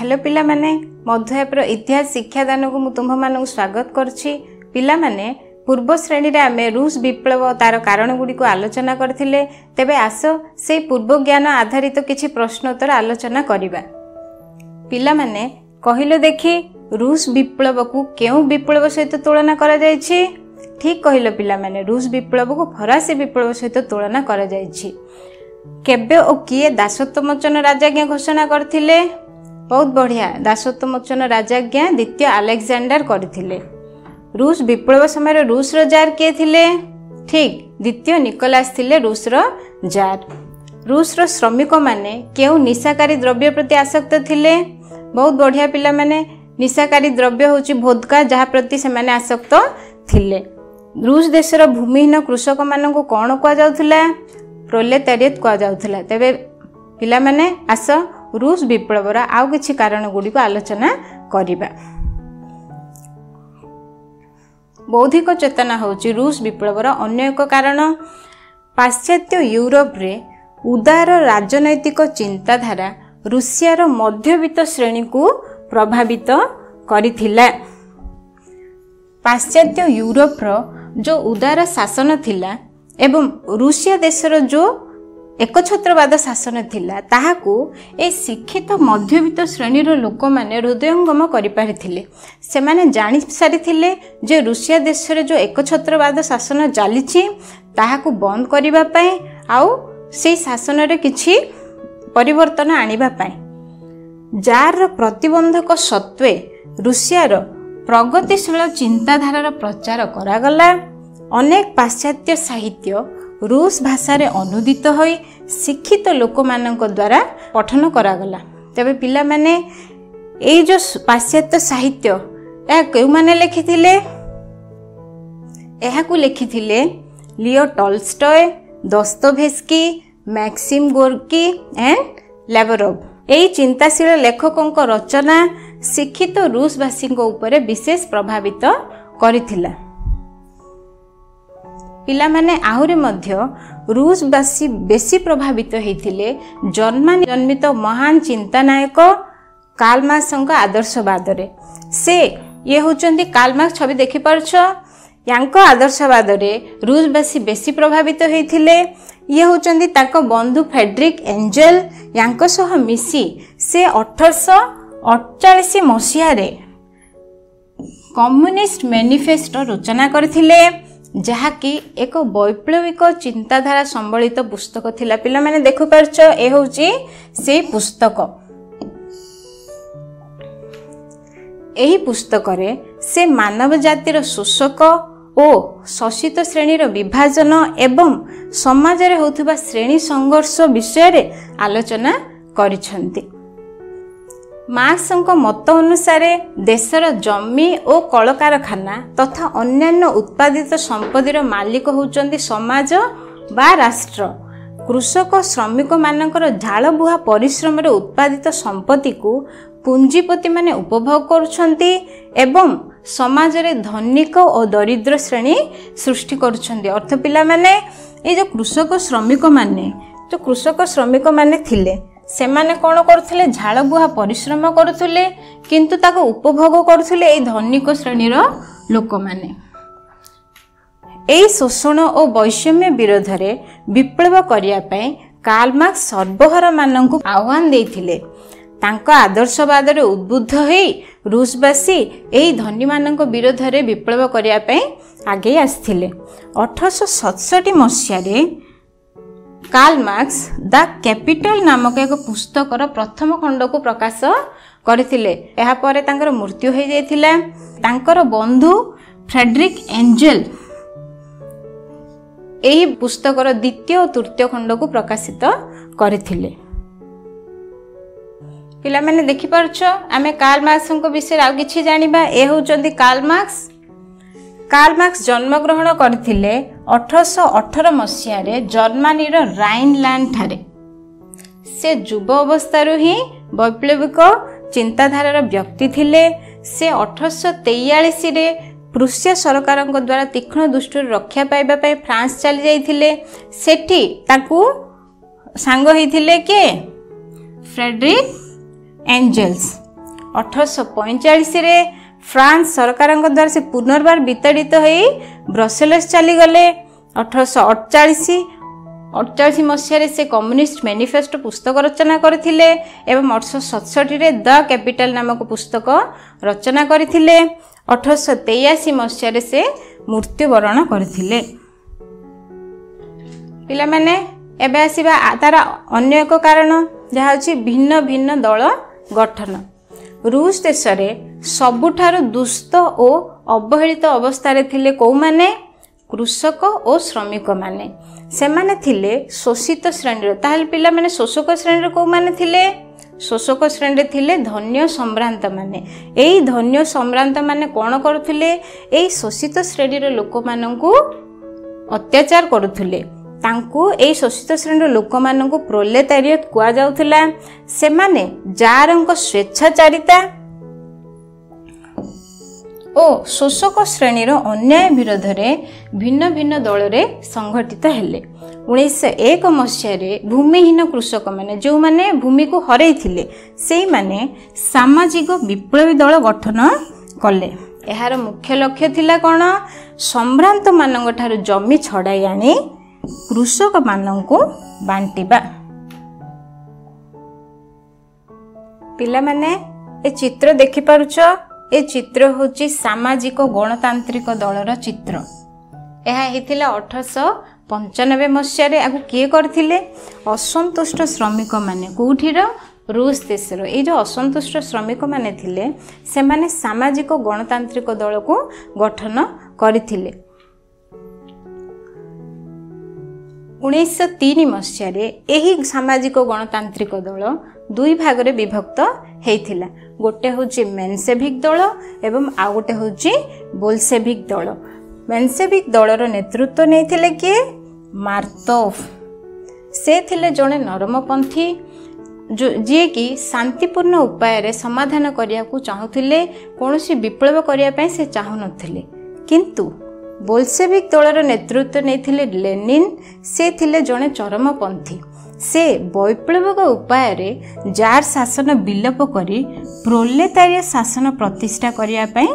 Hello पिला माने मधु app इतिहास शिक्षादान को तुम मान स्वागत करछि। पिला माने पूर्व श्रेणी रे आमे रूस विप्लव तार कारण गुडी को आलोचना करथिले। तेबे आसो से पूर्व ज्ञान आधारित किछि प्रश्नोत्तर आलोचना करिबा। पिला माने कहिलो देखि रूस विप्लव को केउ विप्लव सहित तुलना करा जायछि? ठीक कहिलो पिला माने रूस विप्लव को फरासी विप्लव सहित तुलना करा जायछि। केबे ओ किए दासत्वमोचन राजाज्ञा घोषणा करथिले? बहुत बढ़िया, दासत्वमोचन राजाज्ञा द्वितीय अलेक्जेंडर करथिले। रूस विप्लव समय रूस रो जार किए थिले? ठीक, द्वितीय निकोलास थिले रूस रो जार। रूस रो श्रमिक माने केउ निशाकारी द्रव्य प्रति आसक्त थिले? बहुत बढ़िया पिला माने, निशाकारी द्रव्य होची वोदका, जहा प्रति से माने आसक्त थिले। रूस देशर भूमिहीन कृषक मान को कौन कह जाउथला? प्रोलेटारिएट कह जाउथला। तेबे पिला माने आस रूस विप्लवर आउ किछि कारण गुडी को आलोचना करिबा। बौद्धिक चेतना होची रूस विप्लवर अन्य एक कारण। पाश्चात्य यूरोप रे उदार राजनैतिक चिंताधारा रूसियार मध्यवित्त श्रेणी को प्रभावित करिथिला। पाश्चात्य यूरोप रो जो उदार शासन थिला एवं रूसिया देशर जो एकछत्रवाद शासन थिला ताहाकू ए शिक्षित मध्यवित्त श्रेणी रो लोक माने हृदयंगम करि पारिथिले। से माने जानि सारिथिले जे रूसिया देश रे जो एकछत्रवाद शासन चलीछि ताहाकू बंद करिबा पई आउ से शासन रे किछि परिवर्तन आनिबा पई जार रो प्रतिबंधक सत्वे रूसियार प्रगतिशील चिंताधारार प्रचार करागला। अनेक पाश्चात्य साहित्य रूस भाषा रे अनुदित होई शिक्षित लोक मानक द्वारा पठन करागला। तबे पिला माने ए जो पाश्चात्य साहित्य ए केउ माने लिखिथिले? एहाकू लिखिथिले Leo Tolstoy, Dostoevsky, Maxim Gorky and Lavrov. एई चिंताशील लेखकों को रचना शिक्षित रूसवासी उपरे विशेष प्रभावित करिथिला। पिला माने आहुरी मध्य रूसवासी बेसी प्रभावित होइथिले जर्मनी जन्मित महान चिंतानायक कार्ल मार्क्स आदर्शवाद रे। से ये होचंदी कार्ल मार्क्स, छवि देखि पारछ, यांको आदर्शवाद रे रूसवासी बेसी प्रभावित होइथिले। ये होचंदी ताको बंधु फ्रेडरिक एंजेल, यांको सह मिसी से 1848 मसिया रे कम्युनिस्ट मैनिफेस्टो रचना करथिले, जहाँकि एक वैप्लविक चिंताधारा संबलित पुस्तक थिला। पिला माने देखु पारछ, ए होची से पुस्तक। एही पुस्तक रे से मानव जातिर शोषक ओ शोषित श्रेणीर विभाजन एवं समाज रे होथुबा श्रेणी संघर्ष विषय रे आलोचना करिसंती। मार्क्स मत अनुसार देशर जमी और कलकारखाना तथा अन्यान्य उत्पादित संपत्तिर मालिक होउचंदी समाज बा राष्ट्र। कृषक श्रमिक मानकर झाल बुहा परिश्रम रे उत्पादित संपत्ति को पूंजीपति माने उपभोग करुछंती एवं समाज रे धनिक और दरिद्र श्रेणी सृष्टि करुछंती। अर्थ पिला माने ए जो कृषक श्रमिक माने थिले सेमाने कोन करथले? झाल बुहा परिश्रम करथले, किंतु ताको उपभोग करथले ए धनिक श्रेणीर लोक माने। एई शोषण और वैषम्य विरोध रे विप्लव करिया पई कार्ल मार्क्स सर्वहारा माननकु आह्वान देइथिले। तांका आदर्शवाद रे उद्बुद्ध होई रूसवासी एई धनी माननक विरोध रे विप्लव करिया पई आगे आस्थिले। 1867 मसिया रे कार्ल मार्क्स द कैपिटल नामक एक पुस्तकर प्रथम खंड को प्रकाश करथिले। एहा परे तांकर मृत्यु हो जाइथिला। तांकर बंधु फ्रेडरिक एंजेल एही पुस्तकर द्वितीय और तृतीय खंड को प्रकाशित करथिले। पिला माने देखि पारछ, आमे कार्ल मार्क्स विषय आउ किछि जानिबा। ए होचंदी कार्ल मार्क्स। कार्ल मार्क्स जन्म ग्रहण करथिले 1818 मसिया रे जर्मनी रो राइनलैंड ठारे। से युव अवस्थारु ही वैप्लविक चिंताधारार व्यक्ति थिले। से 1843 रे प्रुसिया सरकार द्वारा तीक्ष्ण दृष्टि रक्षा पाइबा पई फ्रांस चली जाइथिले। सेठी ताकू सांग होइथिले के फ्रेडरिक एंजेल्स। 1845 फ्रांस सरकार द्वारा से पुनर्बार विताड़ित हो ब्रसेल्स चलीगले। 1848 मसीह से कम्युनिस्ट मैनिफेस्टो पुस्तक रचना करते एवं 1867 द कैपिटल नामक पुस्तक रचना करते। 1883 मसीह से मृत्युवरण करते। पिला माने एबे आसीबा तार अन्य एक कारण जहाँ हूँ भिन्न भिन्न दल गठन। रूस देश में सबुठारु दुष्ट और अवहेलित अवस्था थिले कौ माने कृषक और श्रमिक माने से माने थिले शोषित श्रेणी। ताहले पिला माने शोषक श्रेणी कौ माने थिले शोषक श्रेणी थिले धन्य सम्भ्रांत माने। एई धन्य सम्भ्रांत माने कोन करुथिले एई शोषित श्रेणी लोक माननकु अत्याचार करुथिले। तांकु एई शोषित श्रेणी लोक माननकु प्रोलेटारिएट कुआ जाउथिला। से माने जारंक स्वेच्छाचारिता ओ शोषक श्रेणीर अन्याय विरोध में भिन्न भिन्न दल रे संगठित हेले। 1901 मसीह भूमिहीन कृषक माने जो माने भूमि को हरई थिले से माने सामाजिक विप्लवी दल गठन कले। यार मुख्य लक्ष्य थिला कोन सम्भ्रांत मानक ठारू जमी छड़ाई आनी कृषक माननकु बांटिबा। पिला माने ए चित्र देखि पारुछ। ए चित्र होची सामाजिक गणतांत्रिक दलर चित्र। यह होता 1895 मसीह। आगु किए करथिले असंतुष्ट श्रमिक माने कोठीर रूस देशर। ये जो असंतुष्ट श्रमिक माने थिले से माने सामाजिक गणतांत्रिक दल को गठन करथिले। 1903 मसीह यही सामाजिक गणतांत्रिक दल दुई भाग रे विभक्त हेइथिला। गोटे होची मेन्सेभिक दल एवं आ गोटे होची बोल्शेविक दल। मेन्सेभिक दलर नेतृत्व नेइथिले कि मार्तोव। से थिले जणे नरमपंथी जी कि शांतिपूर्ण उपाय रे समाधान करिया को चाहुथिले। कोनोसी विप्लव करिया पय से चाहु नथिले। किंतु बोल्शेविक दलर नेतृत्व नेइथिले लेनिन। से थिले जणे चरमपंथी। से वैप्लविक उपाय रे जार शासन विलोप करी प्रोलेटारिएट शासन प्रतिष्ठा करिया पय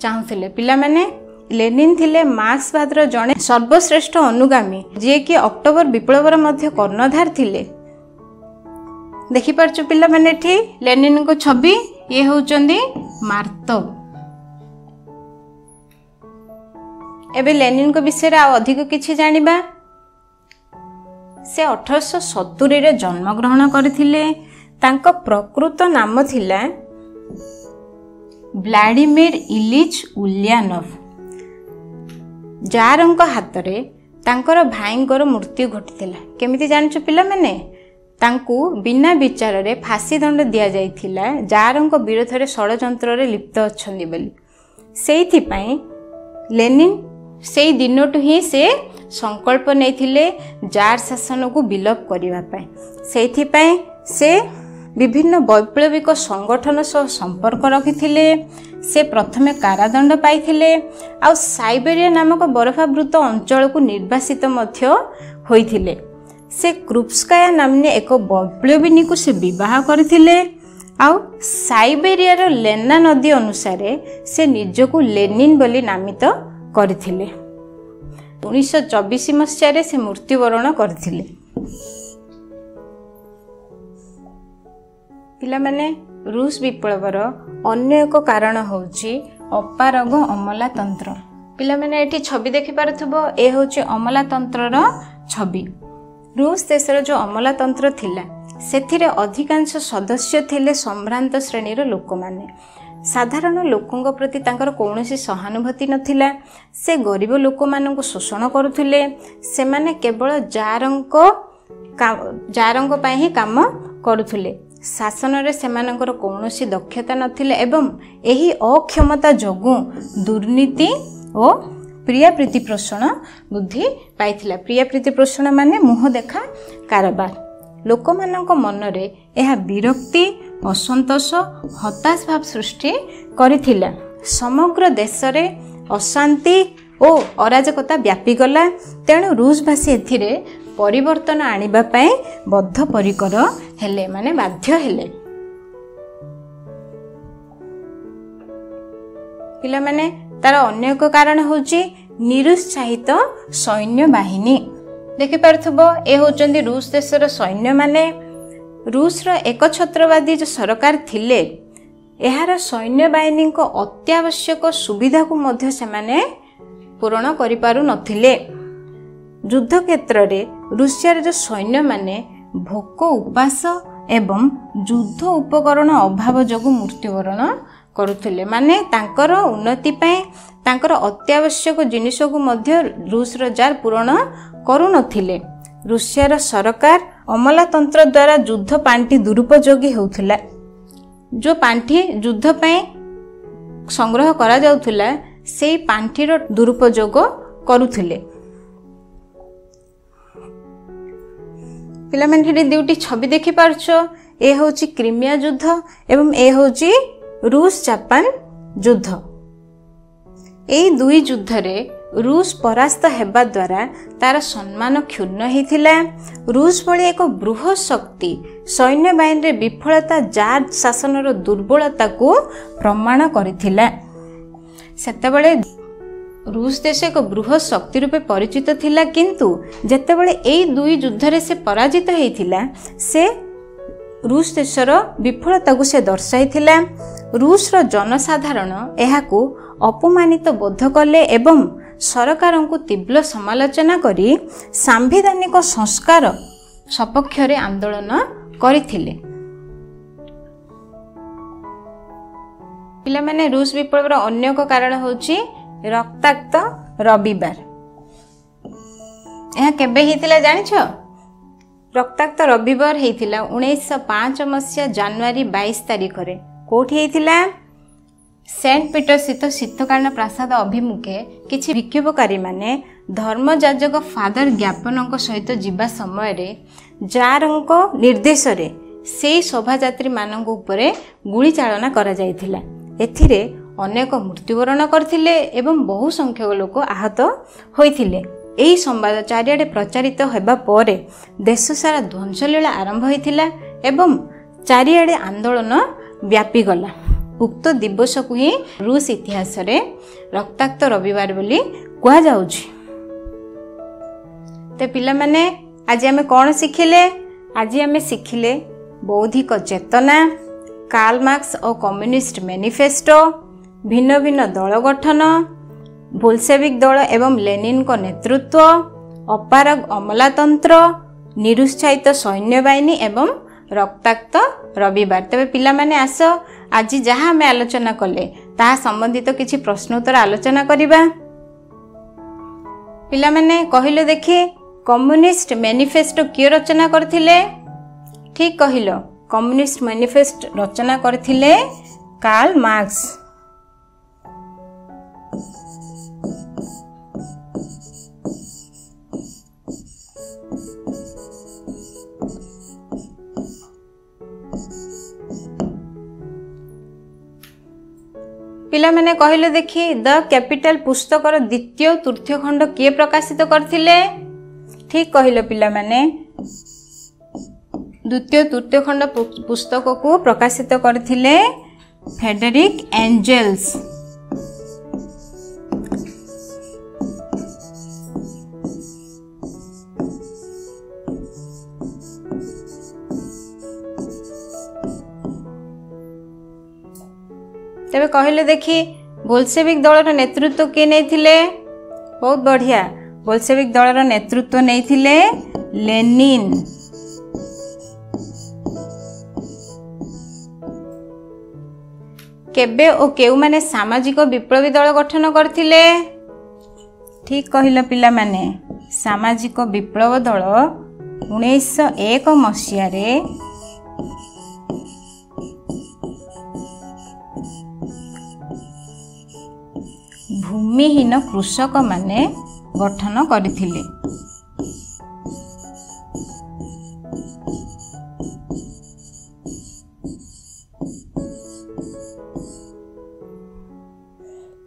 चाहुथिले। पिला माने लेनिन थिले मार्क्सवाद रो जणे सर्वश्रेष्ठ अनुगामी जे कि अक्टोबर विप्लवर मध्य कर्णधार थिले। देखि पारछु पिला माने एठी लेनिन को छवि ये होचंदी मार्तोव। एबे लेनिन को विषय रे अधिक किछि जानिबा। से 1870 रे जन्म ग्रहण करथिले। तांको प्रकृत नाम थिला व्लादिमीर इलिच उलियानोव। जारंक हाथ रे तांकर भाईंकर मृत्यु घटिथिला। केमिति जानछु पिला माने तांकु बिना विचार रे फांसी दंड दिया जाइथिला। जारंक विरोध रे षडयंत्र रे लिप्त अछंदी बोली। सेइथि पई लेनिन से दिनटू ही से संकल्प नहीं जार शासन को विलोप करने। से विभिन्न वैप्लविक संगठन सह संपर्क रखिथिले। से प्रथमे कारादंड पाइथिले। आ साइबेरिया नामक बरफावृत अंचल को निर्वासित मध्य होइथिले। से क्रुप्स्काया नामनी एक वैप्लविनी को से विवाह करथिले। आउ साइबेरिया रो लेना नदी अनुसार से निजको लेनिन बोली नामित करथिले। 1924 मसीह से मृत्युवरण करथिले। पिला माने रूस विप्लवर अन्य एक कारण होची अपारग अमलातंत्र। पिला माने एठी छवि देखि पारथबो। ए होची अमलातंत्रर छवि। रूस देशर जो अमलातंत्र थिला सेथिरे अधिकांश सदस्य थिले सम्भ्रांत श्रेणीर लोक माने। साधारण लोकों प्रति तांकर कौनसी सहानुभूति नथिला। से गरीब लोक मानक शोषण करुथिले। से माने केवल जारंक पय ही काम करुथिले। शासन रे सेमानकर कौनसी दक्षता नथिले एवं एही अक्षमता जोगु दुर्नीति और प्रिया प्रीति पोषण बुद्धि पाइथिला। प्रिया प्रीति पोषण माने मुह देखा कारबार। लोक मानक मन रे एहा विरक्ति असंतोष हताश भाव सृष्टि करिथिला। समग्र देश रे अशांति और अराजकता व्यापी गला। तेणु रूसवासी एथिरे परिवर्तन आनिबा पय बद्धपरिकर हेले माने बाध्य हेले। पिला माने तार अन्य एक कारण होची निरुत्साहित सैन्य बाहिनी। देखि पारथबो ए होचंदी रूस देशर सैन्य माने रूस रो एक छत्रवादी जो सरकार थिले एहार सैन्य बाहिनी को अत्यावश्यक सुविधा को मध्य से माने पूर्ण करि पारु नथिले। युद्ध क्षेत्र रे रूसिया जो सैन्य माने भोक उपास एवं युद्ध उपकरण अभाव जोगु मृत्युवरण करुथिले। माने तांकर उन्नति पय तांकर अत्यावश्यक जिनिस को मध्य रूस रो जार पूर्ण करू नथिले। रूसिया रो सरकार अमलातंत्र द्वारा युद्ध पांठी दुरुपयोगी होउथिला। जो पांठी युद्ध पय संग्रह करा जाउथिला सेई पांठी रो दुरुपयोग करुथिले। पिला माने दुटी छवि देखि पारछो ए होची क्रीमिया युद्ध एवं ए होची रूस जापान युद्ध। एई दुई युद्ध रे रूस परास्त हेबा द्वारा तार सम्मान क्षुण्ण हेथिला। रूस भली एक बृहत शक्ति सैन्य बाहिनी रे विफलता जार शासन रो दुर्बलता को प्रमाण करिथिला। सेतेबेले रूस देश एक बृहत शक्ति रूपे परिचित थिला, किंतु जेतेबेले एई दुई युद्ध रे से पराजित हेथिला से रूस देशर विफलता को से दर्शाइथिला। रूस रो जनसाधारण एहाकू अपमानित बोध कले एवं सरकार को तीव्र समालोचना करी सांविधानिक संस्कार सपक्ष रे आंदोलन करिथिले। पिला माने रूस विप्लव रो अन्य एक कारण होची रक्ताक्त रविवार। यह केबे हेतिला जानिछो? रक्ताक्त रविवार हेतिला 1905 मसिया जनवरी 22 तारिख रे। कोठी हेतिला? सेंट पीटर स्थित शीतकालीन प्रासाद अभिमुखे किछि विक्षोभकारी माने धर्मयाजक फादर ज्ञापनक सहित जीवा समय रे जारंको निर्देश रे सेई शोभायात्री मानक उपरे गुली चालना करा जायथिला। एथिरे अनेक मृत्युवरण करथिले एवं बहु संख्यक लोक आहत होइथिले। एही संवाद चारिआडे प्रचारित हेबा परे देश सारा ध्वंसलीला आरंभ होइथिला एवं चारिआडे आंदोलन व्यापी गला। उक्त दिवस को ही रूस इतिहास रे रक्ताक्त रविवार बोली कहा जाउछि। ते पिला माने आज आमे कोन सिखिले? आज आमे सिखिले बौद्धिक चेतना, कार्ल मार्क्स और कम्युनिस्ट मैनिफेस्टो, भिन्न भिन्न दल गठन, बोल्शेविक दल एवं लेनिन को नेतृत्व, अपारग अमलातंत्र, निरुत्साहित सैन्य बाहिनी एवं रक्ताक्त रविवार। तबे पिला माने आस आज जहाँ आम आलोचना कले ता संबंधित किछि प्रश्नोत्तर आलोचना करिबा। पिला माने कहिलो देखि कम्युनिस्ट मैनिफेस्टो किए रचना करथिले? ठीक कहिलो, कम्युनिस्ट मैनिफेस्टो रचना करथिले कार्ल मार्क्स। पिला माने कहिले देखि द कैपिटल पुस्तकर द्वितीय तृतीय खंड किए प्रकाशित करथिले? ठीक कहिलो पिला माने द्वितीय तृतीय खंड पुस्तक को प्रकाशित करथिले फ्रेडरिक एंजेल्स। तेबे कहले देखी बोल्शेविक दलर नेतृत्व किए नेथिले? बहुत बढ़िया, बोल्शेविक दलर नेतृत्व नेथिले लेनिन। केबे ओ केउ माने सामाजिक विप्लवी दल गठन करथिले? ठीक कहिला पिला माने सामाजिक विप्लव दल 1901 मसिया रे भूमिहीन कृषक माने गठन करथिले।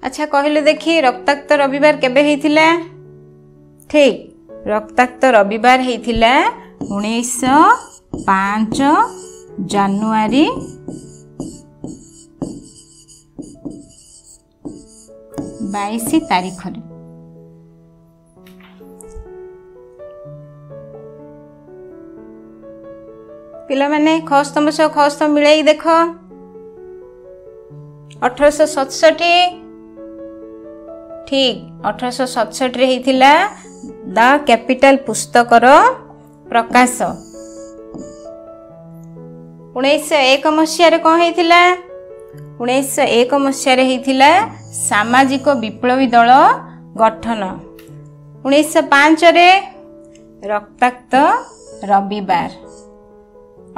अच्छा कहले देखी रक्ताक्त रविवार केबे हेतिला? ठीक, रक्ताक्त रविवार हेतिला 1905 जनवरी 22 ତାରିଖରେ। ପିଲାମାନେ ଖସ୍ତମ୍ଭ ସହ ଖସ୍ତମ୍ଭ ମିଳେଇ ଦେଖ। 1867 ଠିକ୍ 1867 ରେ ହେଇଥିଲା ଦ କ୍ୟାପିଟାଲ ପୁସ୍ତକର ପ୍ରକାଶ। 1901 ମସିହାରେ କ'ଣ ହେଇଥିଲା? 1901 ମସିହାରେ ହେଇଥିଲା ସାମାଜିକ ବିପ୍ଳବୀ ଦଳ ଗଠନ। 1905ରେ ରକ୍ତାକ୍ତ ରବିବାର।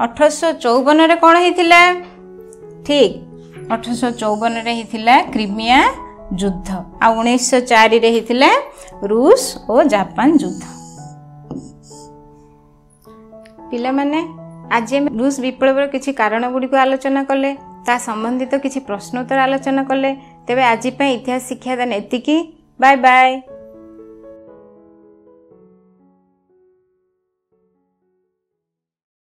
1854ରେ କ'ଣ ହେଇଥିଲା? ଠିକ୍ 1854ରେ ହେଇଥିଲା କ୍ରିମିଆ ଯୁଦ୍ଧ। ଆଉ 1904ରେ ହେଇଥିଲା ରୁଷ ଓ ଜାପାନ ଯୁଦ୍ଧ। ପିଲାମାନେ ଆଜି ଆମେ ରୁଷ ବିପ୍ଳବର କିଛି କାରଣ ଗୁଡ଼ିକୁ ଆଲୋଚନା କଲେ, ତା ସମ୍ବନ୍ଧିତ କିଛି ପ୍ରଶ୍ନୋତ୍ତର ଆଲୋଚନା କଲେ। ତେବେ ଆଜି ପାଇଁ ଇତିହାସ ଶିକ୍ଷାଦାନ ଏତିକି। Bye bye.